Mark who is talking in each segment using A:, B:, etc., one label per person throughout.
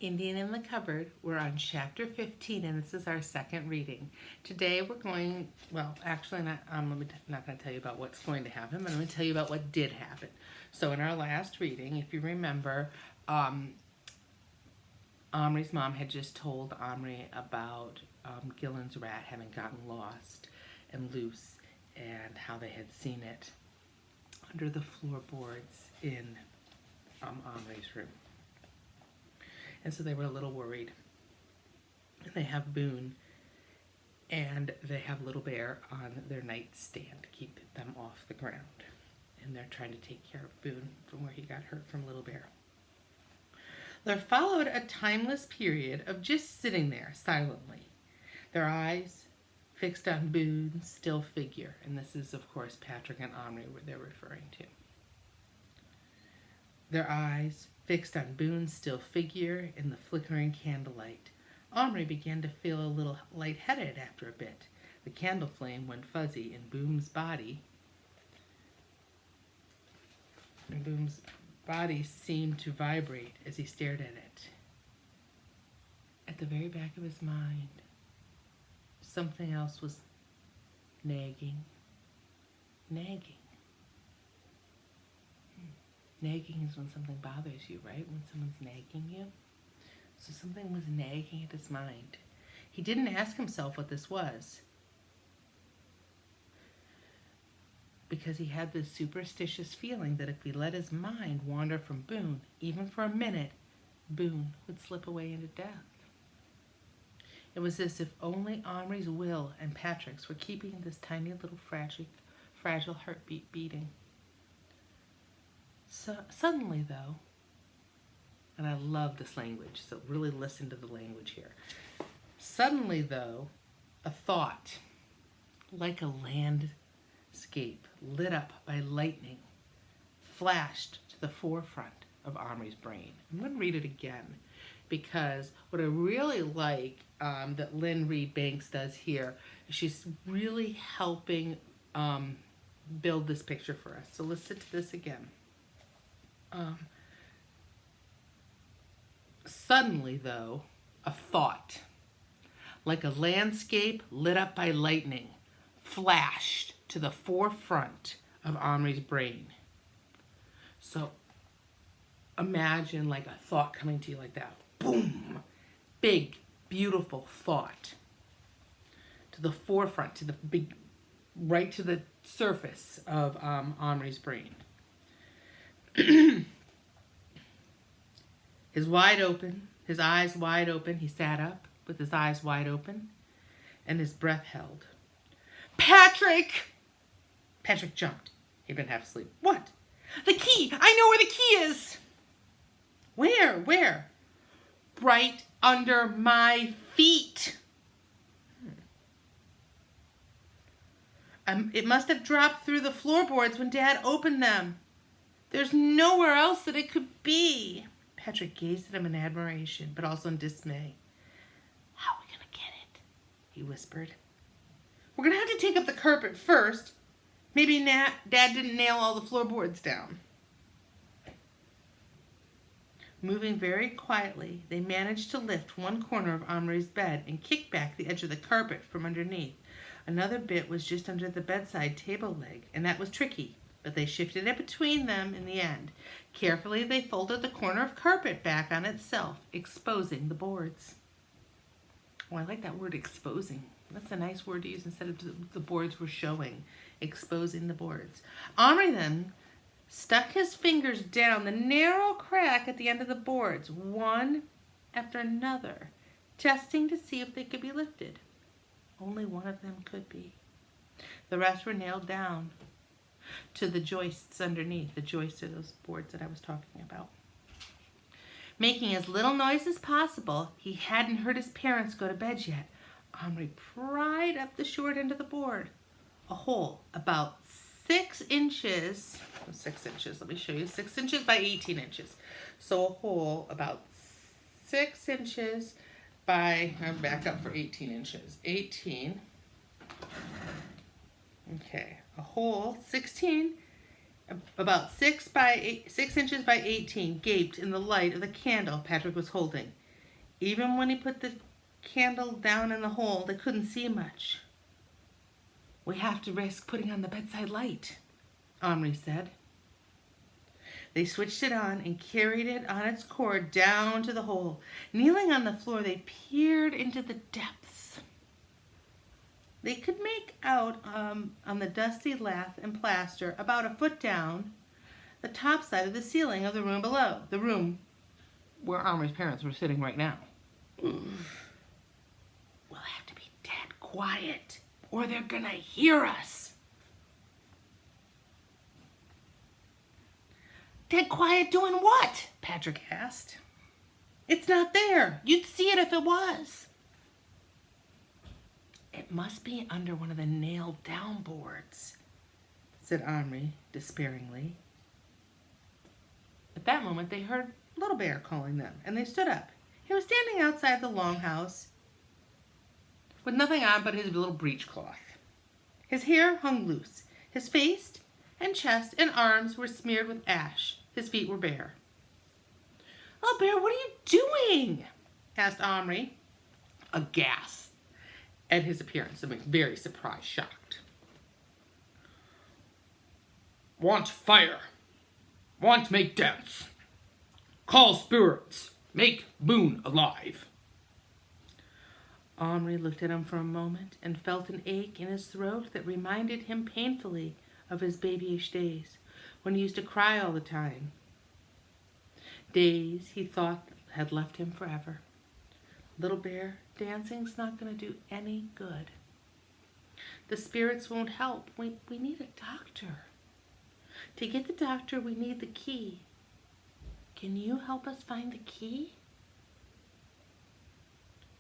A: Indian in the Cupboard. We're on chapter 15 and this is our second reading. Today we're going, well, actually I'm not going to tell you about what's going to happen, but I'm going to tell you about what did happen. So in our last reading, if you remember, Omri's mom had just told Omri about Gillen's rat having gotten lost and loose and how they had seen it under the floorboards in Omri's room. And so they were a little worried. They have Boone and they have Little Bear on their nightstand to keep them off the ground. And they're trying to take care of Boone from where he got hurt from Little Bear. There followed a timeless period of just sitting there silently, their eyes fixed on Boone's still figure. And this is, of course, Patrick and Omri where they're referring to. Their eyes fixed on Boone's still figure in the flickering candlelight. Omri began to feel a little lightheaded after a bit. The candle flame went fuzzy in Boone's body. And Boone's body seemed to vibrate as he stared at it. At the very back of his mind, something else was nagging. Nagging is when something bothers you, right? When someone's nagging you. So something was nagging at his mind. He didn't ask himself what this was, because he had this superstitious feeling that if he let his mind wander from Boone, even for a minute, Boone would slip away into death. It was as if only Omri's will and Patrick's were keeping this tiny little fragile heartbeat beating. So suddenly, though, and I love this language, so really listen to the language here. Suddenly, though, a thought, like a landscape lit up by lightning, flashed to the forefront of Omri's brain. I'm going to read it again, because what I really like that Lynn Reed Banks does here, she's really helping build this picture for us. So listen to this again. Suddenly, though, a thought, like a landscape lit up by lightning, flashed to the forefront of Omri's brain. So imagine like a thought coming to you like that. Boom! Big, beautiful thought. To the forefront, to the big, right to the surface of Omri's brain. His eyes wide open, he sat up with his eyes wide open and his breath held. Patrick! Patrick jumped. He'd been half asleep. What? The key! I know where the key is! Where? Right under my feet. It must have dropped through the floorboards when Dad opened them. There's nowhere else that it could be. Patrick gazed at him in admiration, but also in dismay. How are we going to get it? He whispered. We're going to have to take up the carpet first. Maybe Dad didn't nail all the floorboards down. Moving very quietly, they managed to lift one corner of Omri's bed and kick back the edge of the carpet from underneath. Another bit was just under the bedside table leg, and that was tricky, but they shifted it between them in the end. Carefully, they folded the corner of carpet back on itself, exposing the boards. Oh, I like that word, exposing. That's a nice word to use instead of the boards were showing. Exposing the boards. Omri then stuck his fingers down the narrow crack at the end of the boards, one after another, testing to see if they could be lifted. Only one of them could be. The rest were nailed down to the joists underneath, the joists of those boards that I was talking about. Making as little noise as possible, he hadn't heard his parents go to bed yet. Omri pried up the short end of the board. A hole about 6 inches, let me show you, 6 inches by 18 inches. So a hole about 6 inches by, I'm back up for 18 inches. 18. Okay, a hole, 16, about 6 inches by 18, gaped in the light of the candle Patrick was holding. Even when he put the candle down in the hole, they couldn't see much. "We have to risk putting on the bedside light," Omri said. They switched it on and carried it on its cord down to the hole. Kneeling on the floor, they peered into the depths. They could make out on the dusty lath and plaster, about a foot down, the top side of the ceiling of the room below, the room where Omri's parents were sitting right now. "We'll have to be dead quiet, or they're gonna hear us." "Dead quiet doing what?" Patrick asked. "It's not there. You'd see it if it was." "It must be under one of the nailed down boards," said Omri despairingly. At that moment they heard Little Bear calling them, and they stood up. He was standing outside the longhouse with nothing on but his little breechcloth. His hair hung loose. His face and chest and arms were smeared with ash. His feet were bare. "Oh, Bear, what are you doing?" asked Omri, aghast at his appearance and very surprised, shocked. "Want fire. Want make dance. Call spirits. Make moon alive." Omri looked at him for a moment and felt an ache in his throat that reminded him painfully of his babyish days, when he used to cry all the time. Days he thought had left him forever. "Little Bear, dancing's not going to do any good. The spirits won't help. We need a doctor. To get the doctor, we need the key. Can you help us find the key?"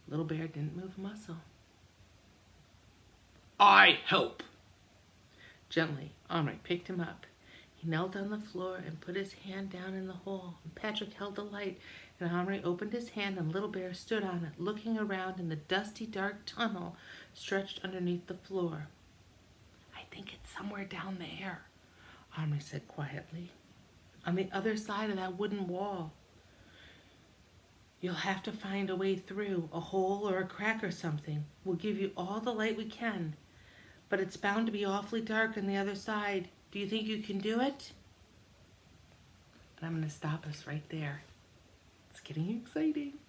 A: Little Bear didn't move a muscle. "I help." Gently, Omri picked him up. He knelt on the floor and put his hand down in the hole. And Patrick held the light, and Omri opened his hand, and Little Bear stood on it, looking around in the dusty, dark tunnel stretched underneath the floor. "I think it's somewhere down there," Omri said quietly. "On the other side of that wooden wall. You'll have to find a way through, a hole or a crack or something. We'll give you all the light we can, but it's bound to be awfully dark on the other side. Do you think you can do it?" And I'm going to stop us right there. It's getting exciting.